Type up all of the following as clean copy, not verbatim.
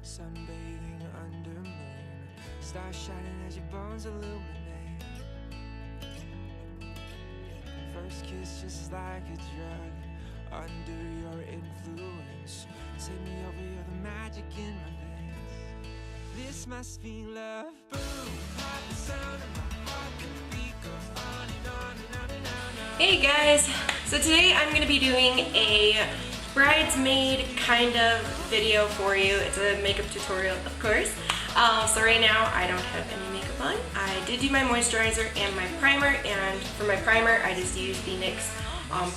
Sunbathing under moon, stars shining as your bones illuminate. First kiss just like a drug, under your influence. Take me over, you're the magic in my veins. This must be love. Boom, pop the sound of my heart, the beat goes on and on and on and on. Hey guys, so today I'm going to be doing a bridesmaid kind of video for you. It's a makeup tutorial, of course. So right now I don't have any makeup on. I did do my moisturizer and my primer, and for my primer I just used the NYX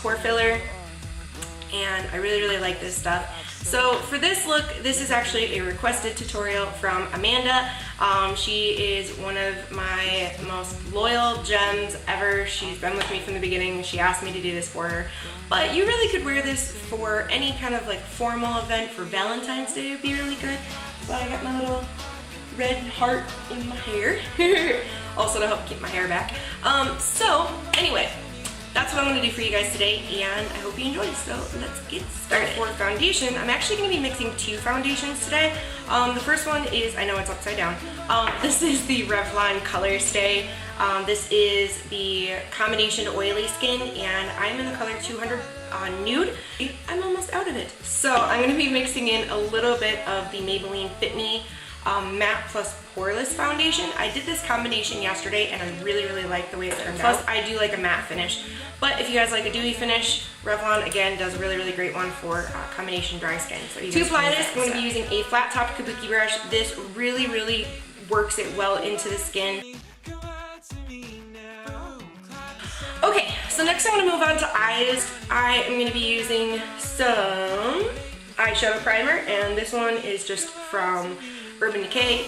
pore filler, and I really like this stuff. So for this look, this is actually a requested tutorial from Amanda. She is one of my most loyal gems ever. She's been with me from the beginning. She asked me to do this for her. But you really could wear this for any kind of like formal event. For Valentine's Day, it would be really good. So I got my little red heart in my hair. Also to help keep my hair back. So anyway, that's what I'm going to do for you guys today, and I hope you enjoy. So let's get started. For foundation, I'm actually going to be mixing two foundations today. The first one is, I know it's upside down, this is the Revlon Color Stay. This is the combination oily skin, and I'm in the color 200 Nude. I'm almost out of it. So I'm going to be mixing in a little bit of the Maybelline Fit Me Matte+Poreless foundation. I did this combination yesterday and I really like the way it turned out. Plus I do like a matte finish, but if you guys like a dewy finish, Revlon again does a really great one for combination dry skin. So to apply this, I'm going to be using a flat topped kabuki brush. This really works it well into the skin. Okay, so next I'm going to move on to eyes. I am going to be using some eyeshadow primer, and this one is just from Urban Decay.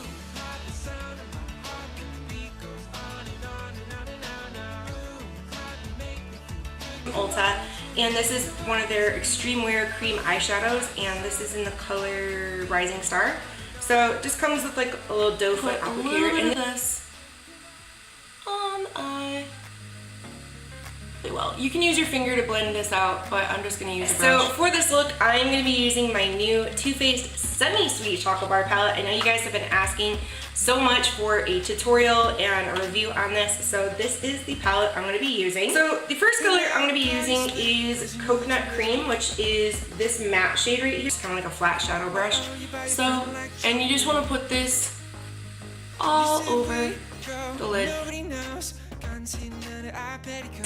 Ulta, and this is one of their extreme wear cream eyeshadows, and this is in the color Rising Star. So it just comes with like a little doe foot up here, and this on the eye. Well, you can use your finger to blend this out, but I'm just going to use a brush. So for this look, I'm going to be using my new Too Faced Semi-Sweet Chocolate Bar palette. I know you guys have been asking so much for a tutorial and a review on this, so this is the palette I'm going to be using. So the first color I'm going to be using is Coconut Cream, which is this matte shade right here. It's kind of like a flat shadow brush. So, and you just want to put this all over the lid.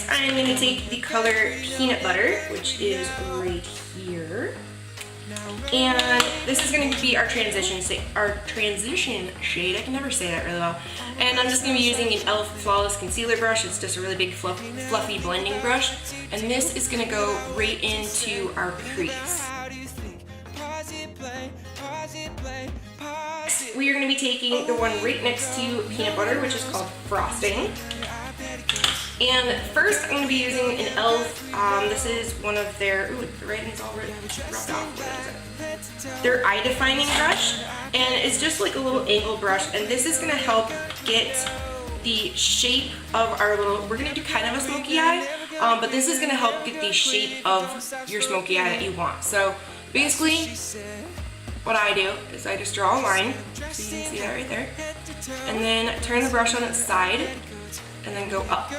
I'm going to take the color Peanut Butter, which is right here, and this is going to be our transition shade. I can never say that really well. And I'm just going to be using an e.l.f. Flawless Concealer brush. It's just a really big fluffy blending brush, and this is going to go right into our crease. We are going to be taking the one right next to Peanut Butter, which is called Frosting. And first I'm going to be using an e.l.f. This is one of their, ooh, the writing's all rubbed off. What is it? Their eye defining brush, and it's just like a little angled brush, and this is going to help get the shape of our little, we're going to do kind of a smoky eye, but this is going to help get the shape of your smoky eye that you want. So basically what I do is I just draw a line, so you can see that right there, and then turn the brush on its side, and then go up.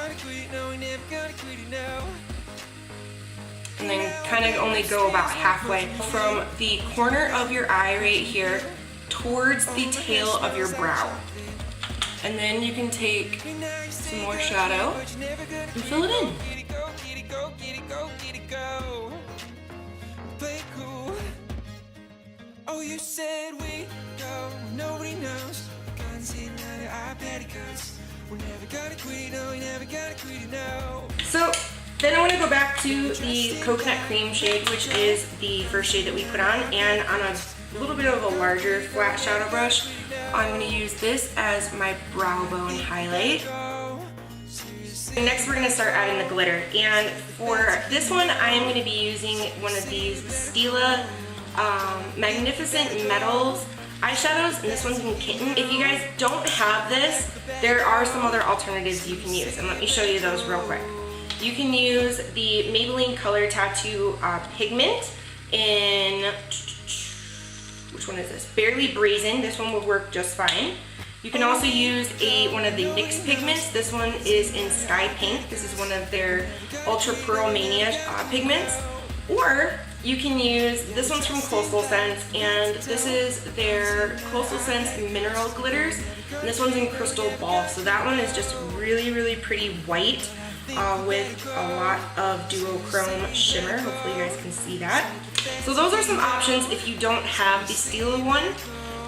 And then kind of only go about halfway from the corner of your eye right here towards the tail of your brow. And then you can take some more shadow and fill it in. Oh, you said we go, nobody knows. So then I want to go back to the Coconut Cream shade, which is the first shade that we put on, and on a little bit of a larger flat shadow brush, I'm going to use this as my brow bone highlight. And next we're going to start adding the glitter, and for this one I am going to be using one of these Stila Magnificent Metals eyeshadows, and this one's in Kitten. If you guys don't have this, there are some other alternatives you can use, and let me show you those real quick. You can use the Maybelline Color Tattoo Pigment in, which which one is this? Barely Brazen. This one would work just fine. You can also use one of the NYX pigments. This one is in Sky Pink. This is one of their Ultra Pearl Mania pigments. Or you can use, this one's from Coastal Scents, and this is their Coastal Scents Mineral Glitters. And this one's in Crystal Ball. So that one is just really, really pretty white with a lot of duochrome shimmer. Hopefully you guys can see that. So those are some options if you don't have the Stila one.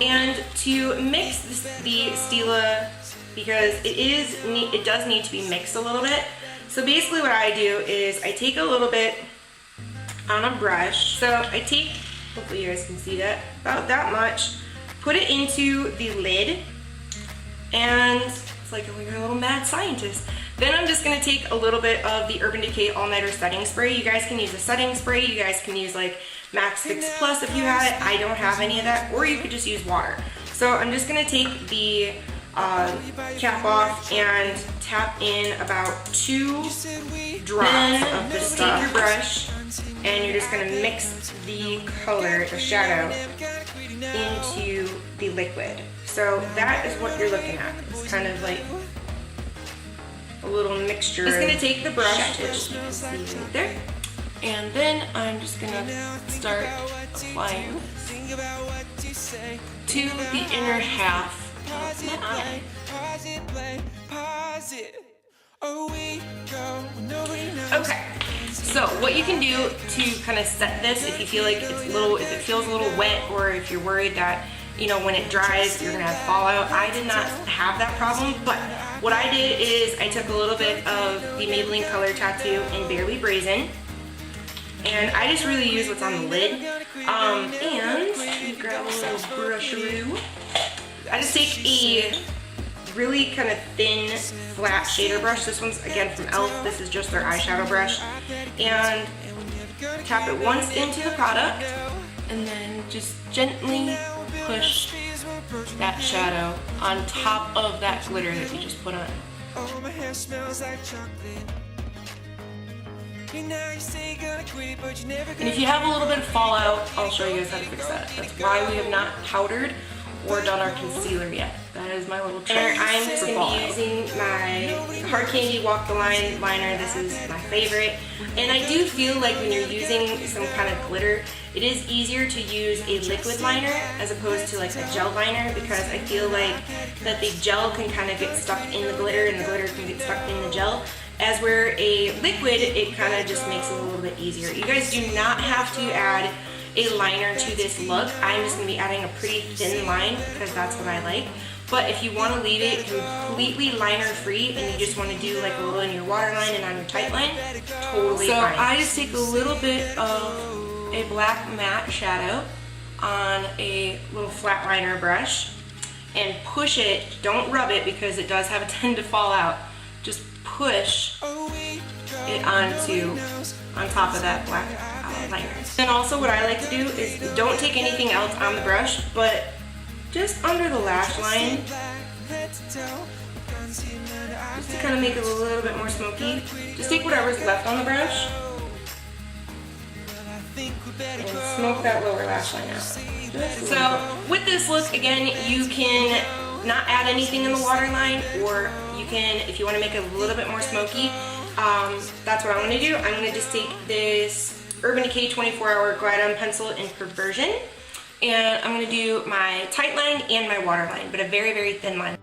And to mix the Stila, because it does need to be mixed a little bit. So basically what I do is I take a little bit on a brush. So I take, hopefully you guys can see that, about that much, put it into the lid, and it's like a little mad scientist. Then I'm just gonna take a little bit of the Urban Decay All Nighter Setting Spray. You guys can use a setting spray. You guys can use like Max Fix Plus if you have it. I don't have any of that, or you could just use water. So I'm just gonna take the cap off and tap in about 2 drops of the stuff. Take your brush and you're just gonna mix the color, the shadow, into the liquid. So that is what you're looking at. It's kind of like a little mixture. I'm just gonna take the brush, which you can see right there, and then I'm just gonna start applying to the inner half of my eye. Okay, so what you can do to kind of set this, if you feel like it's if it feels a little wet, or if you're worried that, you know, when it dries you're gonna have fallout. I did not have that problem, but what I did is I took a little bit of the Maybelline Color Tattoo in Barely Brazen, and I just really use what's on the lid. And grab a little brusharoo. I just take a really kind of thin, flat shader brush. This one's again from e.l.f. This is just their eyeshadow brush. And tap it once into the product, and then just gently push that shadow on top of that glitter that you just put on. And if you have a little bit of fallout, I'll show you guys how to fix that. That's why we have not powdered or done our concealer yet. That is my little trick. I'm just going to be using my Hard Candy Walk the Line liner. This is my favorite. And I do feel like when you're using some kind of glitter, it is easier to use a liquid liner as opposed to like a gel liner, because I feel like that the gel can kind of get stuck in the glitter and the glitter can get stuck in the gel. As where a liquid, it kind of just makes it a little bit easier. You guys do not have to add a liner to this look. I'm just going to be adding a pretty thin line because that's what I like. But if you want to leave it completely liner free and you just want to do like a little in your waterline and on your tight line, totally fine. So I just take a little bit of a black matte shadow on a little flat liner brush and push it. Don't rub it because it does have a tendency to fall out. Just push it on top of that black liner. And also what I like to do is don't take anything else on the brush, but just under the lash line, just to kind of make it a little bit more smoky. Just take whatever's left on the brush and smoke that lower lash line out. So with this look, again, you can not add anything in the waterline, or you can, if you want to make it a little bit more smoky, that's what I'm going to do. I'm going to just take this Urban Decay 24-Hour Glide On Pencil in Perversion, and I'm going to do my tight line and my waterline, but a very, very thin line.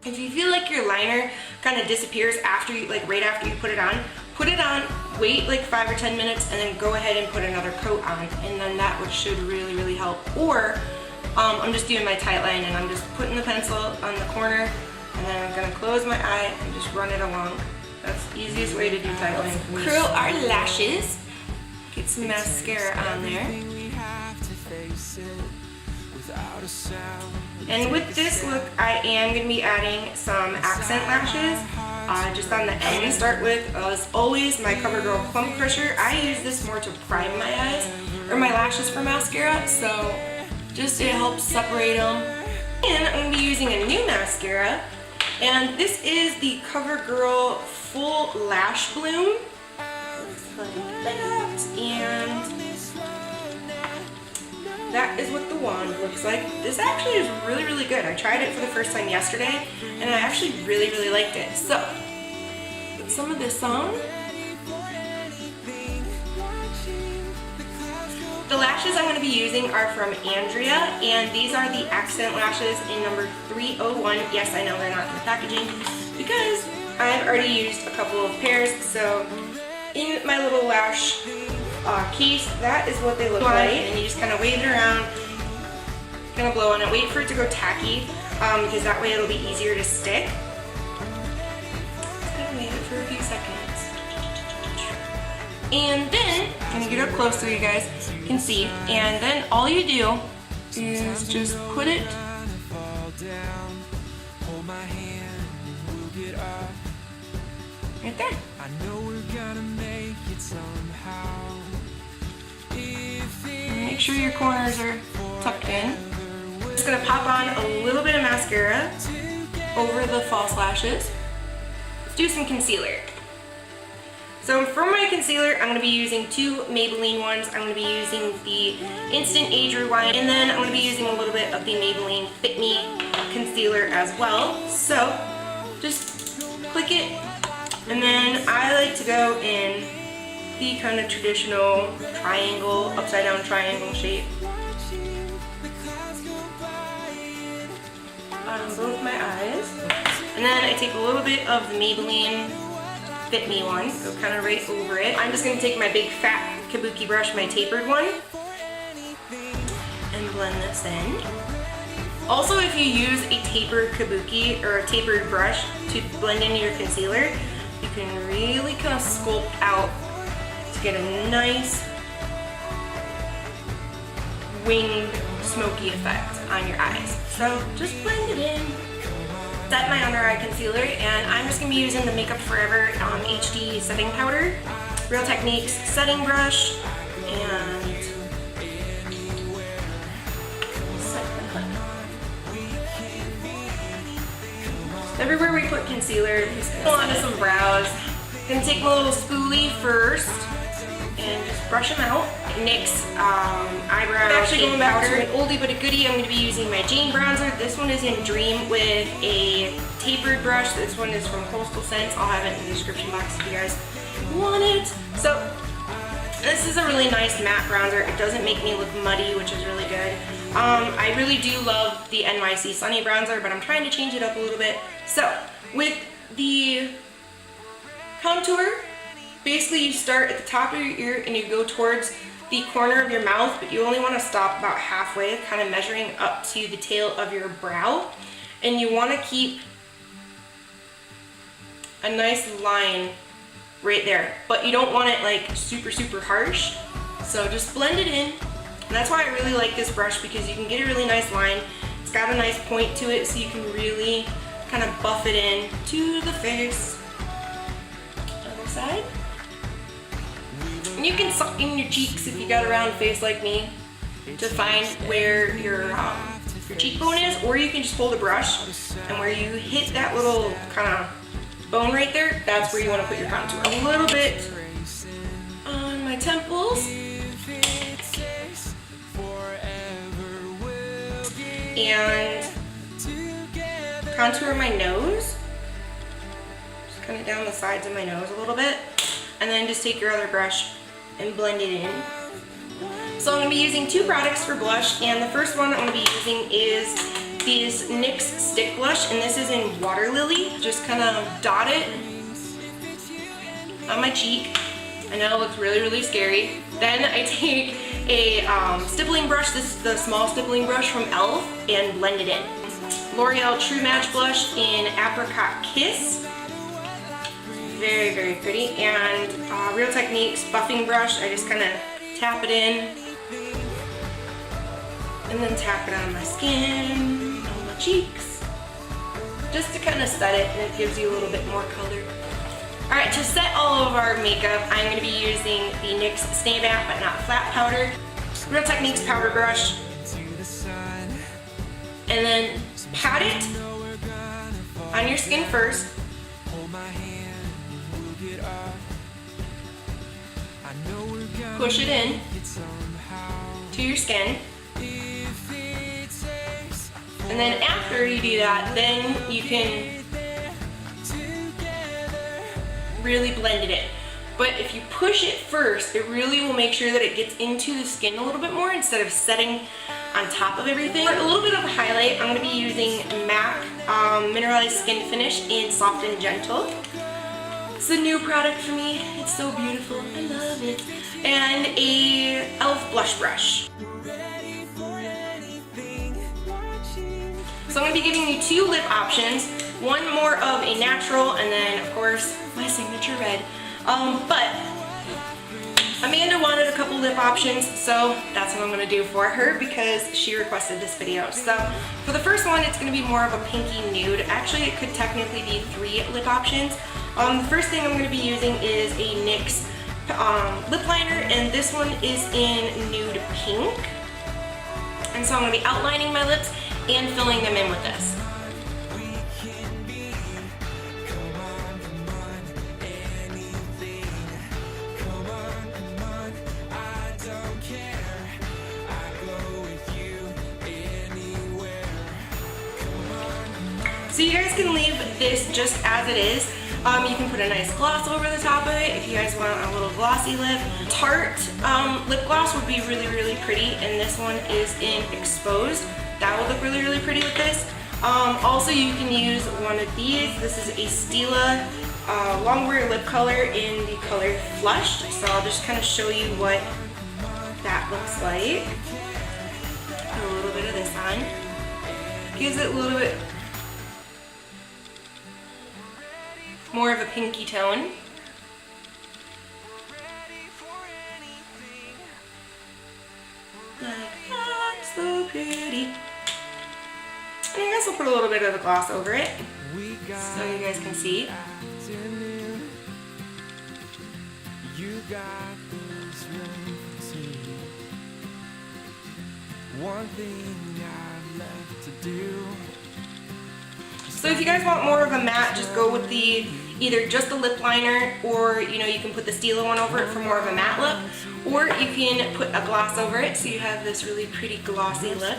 If you feel like your liner kind of disappears after you, like right after you put it on, wait like 5 or 10 minutes, and then go ahead and put another coat on, and then that should really, really help. Or I'm just doing my tight line and I'm just putting the pencil on the corner, and then I'm going to close my eye and just run it along. That's the easiest way to do tight line for me. Curl our lashes. Get some mascara on there. And with this look, I am going to be adding some accent lashes, just on the end. Start with, as always, my CoverGirl Plum Crusher. I use this more to prime my eyes, or my lashes for mascara, so just to help separate them. And I'm going to be using a new mascara, and this is the CoverGirl Full Lash Bloom. Looks like that. And that is what the wand looks like. This actually is really, really good. I tried it for the first time yesterday, and I actually really, really liked it. So, put some of this on. The lashes I'm going to be using are from Andrea, and these are the accent lashes in number 301. Yes, I know they're not in the packaging because I've already used a couple of pairs. So in my little lash case, that is what they look like. And you just kind of wave it around, kind of blow on it, wait for it to go tacky because that way it'll be easier to stick. Just gonna wait it for a few seconds. And then, I'm gonna get up close so you guys can see. And then all you do is just put it right there. And make sure your corners are tucked in. Just gonna pop on a little bit of mascara over the false lashes. Let's do some concealer. So for my concealer, I'm going to be using two Maybelline ones. I'm going to be using the Instant Age Rewind, and then I'm going to be using a little bit of the Maybelline Fit Me concealer as well. So just click it, and then I like to go in the kind of traditional triangle, upside down triangle shape on both my eyes. And then I take a little bit of the Maybelline Fit Me one, go kind of right over it. I'm just going to take my big fat kabuki brush, my tapered one, and blend this in. Also, if you use a tapered kabuki or a tapered brush to blend into your concealer, you can really kind of sculpt out to get a nice winged smoky effect on your eyes. So just blend it in. Set my under eye concealer, and I'm just going to be using the Makeup Forever HD setting powder, Real Techniques setting brush, and everywhere we put concealer, just go onto some brows. I'm going to take my little spoolie first and just brush them out. NYX eyebrow. I'm actually going back to an oldie but a goodie. I'm going to be using my Jane bronzer. This one is in Dream with a tapered brush. This one is from Coastal Scents. I'll have it in the description box if you guys want it. So this is a really nice matte bronzer. It doesn't make me look muddy, which is really good. I really do love the NYC Sunny bronzer, but I'm trying to change it up a little bit. So with the contour, basically you start at the top of your ear and you go towards the corner of your mouth, but you only want to stop about halfway, kind of measuring up to the tail of your brow. And you want to keep a nice line right there, but you don't want it like super, super harsh. So just blend it in. And that's why I really like this brush, because you can get a really nice line. It's got a nice point to it, so you can really kind of buff it in to the face. Other side. And you can suck in your cheeks if you got a round face like me to find where your cheekbone is, or you can just hold a brush and where you hit that little kind of bone right there, that's where you want to put your contour. A little bit on my temples. And contour my nose. Just kind of down the sides of my nose a little bit. And then just take your other brush and blend it in. So I'm going to be using two products for blush, and the first one I'm going to be using is this NYX Stick Blush, and this is in Water Lily. Just kind of dot it on my cheek. I know it looks really, really scary. Then I take a stippling brush, this is the small stippling brush from e.l.f., and blend it in. L'Oreal True Match Blush in Apricot Kiss. Very, very pretty. And Real Techniques buffing brush. I just kind of tap it in and then tap it on my skin, on my cheeks, just to kind of set it, and it gives you a little bit more color. Alright, to set all of our makeup, I'm going to be using the NYX Stay Matte but Not Flat powder, Real Techniques powder brush, and then pat it on your skin first. Push it in to your skin, And then after you do that, then you can really blend it in. But if you push it first, it really will make sure that it gets into the skin a little bit more instead of setting on top of everything. For a little bit of a highlight, I'm going to be using MAC Mineralized Skin Finish in Soft and Gentle. It's a new product for me. It's so beautiful. I love it. And a e.l.f. blush brush. So I'm going to be giving you 2 lip options. One more of a natural, and then of course my signature red. But Amanda wanted a couple lip options, so that's what I'm going to do for her because she requested this video. So for the first one, it's going to be more of a pinky nude. Actually, it could technically be 3 lip options. The first thing I'm going to be using is a NYX lip liner, and this one is in nude pink. And so I'm going to be outlining my lips and filling them in with this. So you guys can leave this just as it is. You can put a nice gloss over the top of it if you guys want a little glossy lip. Tarte lip gloss would be really, really pretty, and this one is in Exposed. That would look really, really pretty with this. Also, you can use one of these. This is a Stila longwear lip color in the color Flushed. So I'll just kind of show you what that looks like. Put a little bit of this on. Gives it a little bit more of a pinky tone. Like that, so pretty. And I guess I'll put a little bit of the gloss over it so you guys can see. You got this one thing I've left to do. So if you guys want more of a matte, just go with the either just the lip liner, or you know, you can put the Stila one over it for more of a matte look, or you can put a gloss over it so you have this really pretty glossy look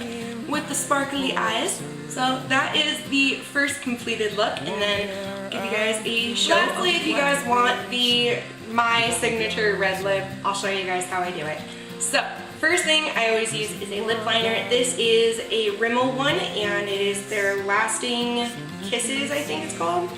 with the sparkly eyes. So that is the first completed look, and then I'll give you guys a show. Lastly, if you guys want my signature red lip, I'll show you guys how I do it. So first thing I always use is a lip liner. this is a Rimmel one, and it is their Lasting Kisses, I think it's called.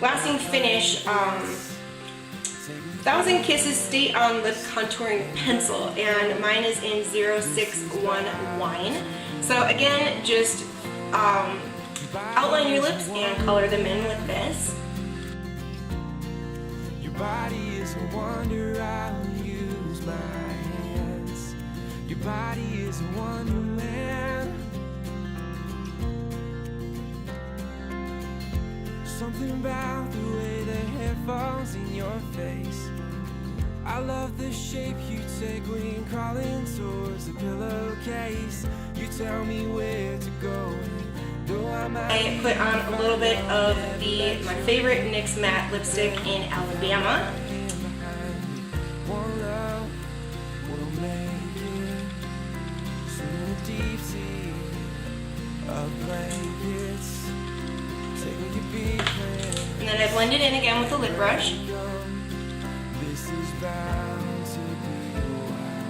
Lasting Finish 1000 Kisses Stay On Lip Contouring Pencil, and mine is in 061 Wine. So again, just outline your lips and color them in with this. Your body is a wonder, I'll use my hands. Your body is a wonderland. Something about the way the hair falls in your face. I love the shape you take when you're crawling towards the pillowcase. You tell me where to go. I put on a little bit of my favorite NYX matte lipstick in Alabama. And then I blend it in again with a lip brush.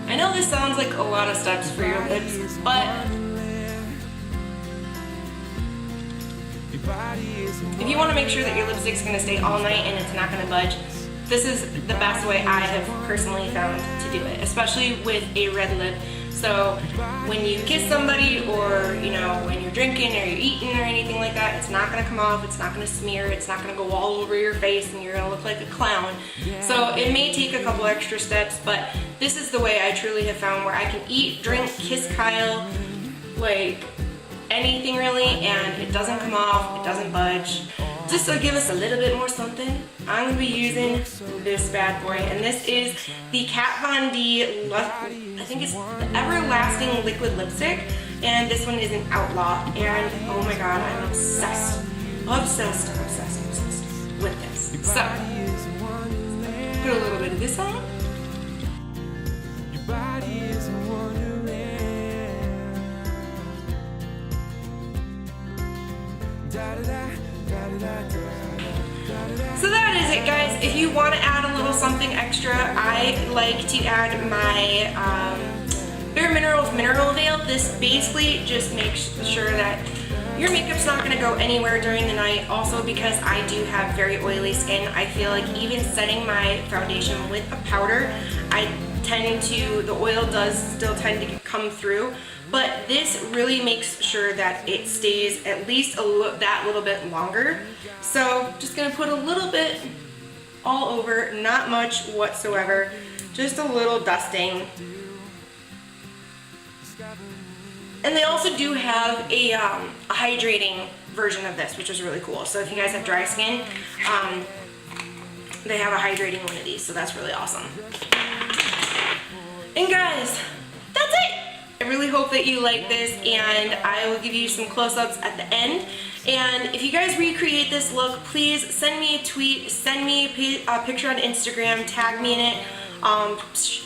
I know this sounds like a lot of steps for your lips, but if you want to make sure that your lipstick's going to stay all night and it's not going to budge, this is the best way I have personally found to do it, especially with a red lip. So when you kiss somebody, or you know, when you're drinking or you're eating or anything like that, it's not going to come off, it's not going to smear, it's not going to go all over your face and you're going to look like a clown. So it may take a couple extra steps, but this is the way I truly have found where I can eat, drink, kiss Kyle, like anything really, and it doesn't come off, it doesn't budge. Just to give us a little bit more something, I'm going to be using this bad boy, and this is the Kat Von D, I think it's the Everlasting Liquid Lipstick, and this one is an Outlaw, and oh my god, I'm obsessed with this. So, put a little bit of this on. So that is it, guys. If you want to add a little something extra, I like to add my Bare Minerals Mineral Veil. This basically just makes sure that your makeup's not going to go anywhere during the night. Also, because I do have very oily skin, I feel like even setting my foundation with a powder, the oil does still tend to come through. But this really makes sure that it stays at least that little bit longer. So just gonna put a little bit all over, not much whatsoever, just a little dusting. And they also do have a hydrating version of this, which is really cool. So if you guys have dry skin, they have a hydrating one of these, so that's really awesome. And guys, that's it! I really hope that you like this, and I will give you some close-ups at the end. And if you guys recreate this look, please send me a tweet, send me a picture on Instagram, tag me in it,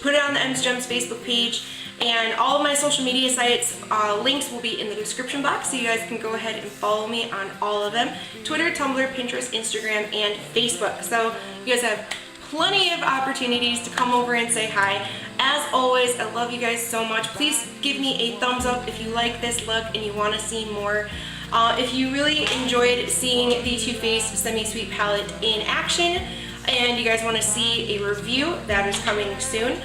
put it on the M's Gems Facebook page, and all of my social media sites links will be in the description box, so you guys can go ahead and follow me on all of them: Twitter, Tumblr, Pinterest, Instagram, and Facebook. So you guys have plenty of opportunities to come over and say hi. As always, I love you guys so much. Please give me a thumbs up if you like this look and you want to see more. If you really enjoyed seeing the Too Faced Semi-Sweet Palette in action and you guys want to see a review, that is coming soon.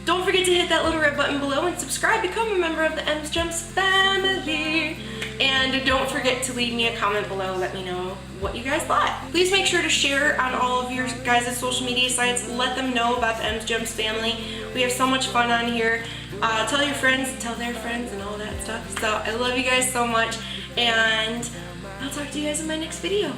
Don't forget to hit that little red button below and subscribe, become a member of the M's Gems family. And don't forget to leave me a comment below, let me know what you guys thought. Please make sure to share on all of your guys' social media sites. Let them know about the M's Gems family. We have so much fun on here. Tell your friends, tell their friends, and all that stuff. So I love you guys so much, and I'll talk to you guys in my next video.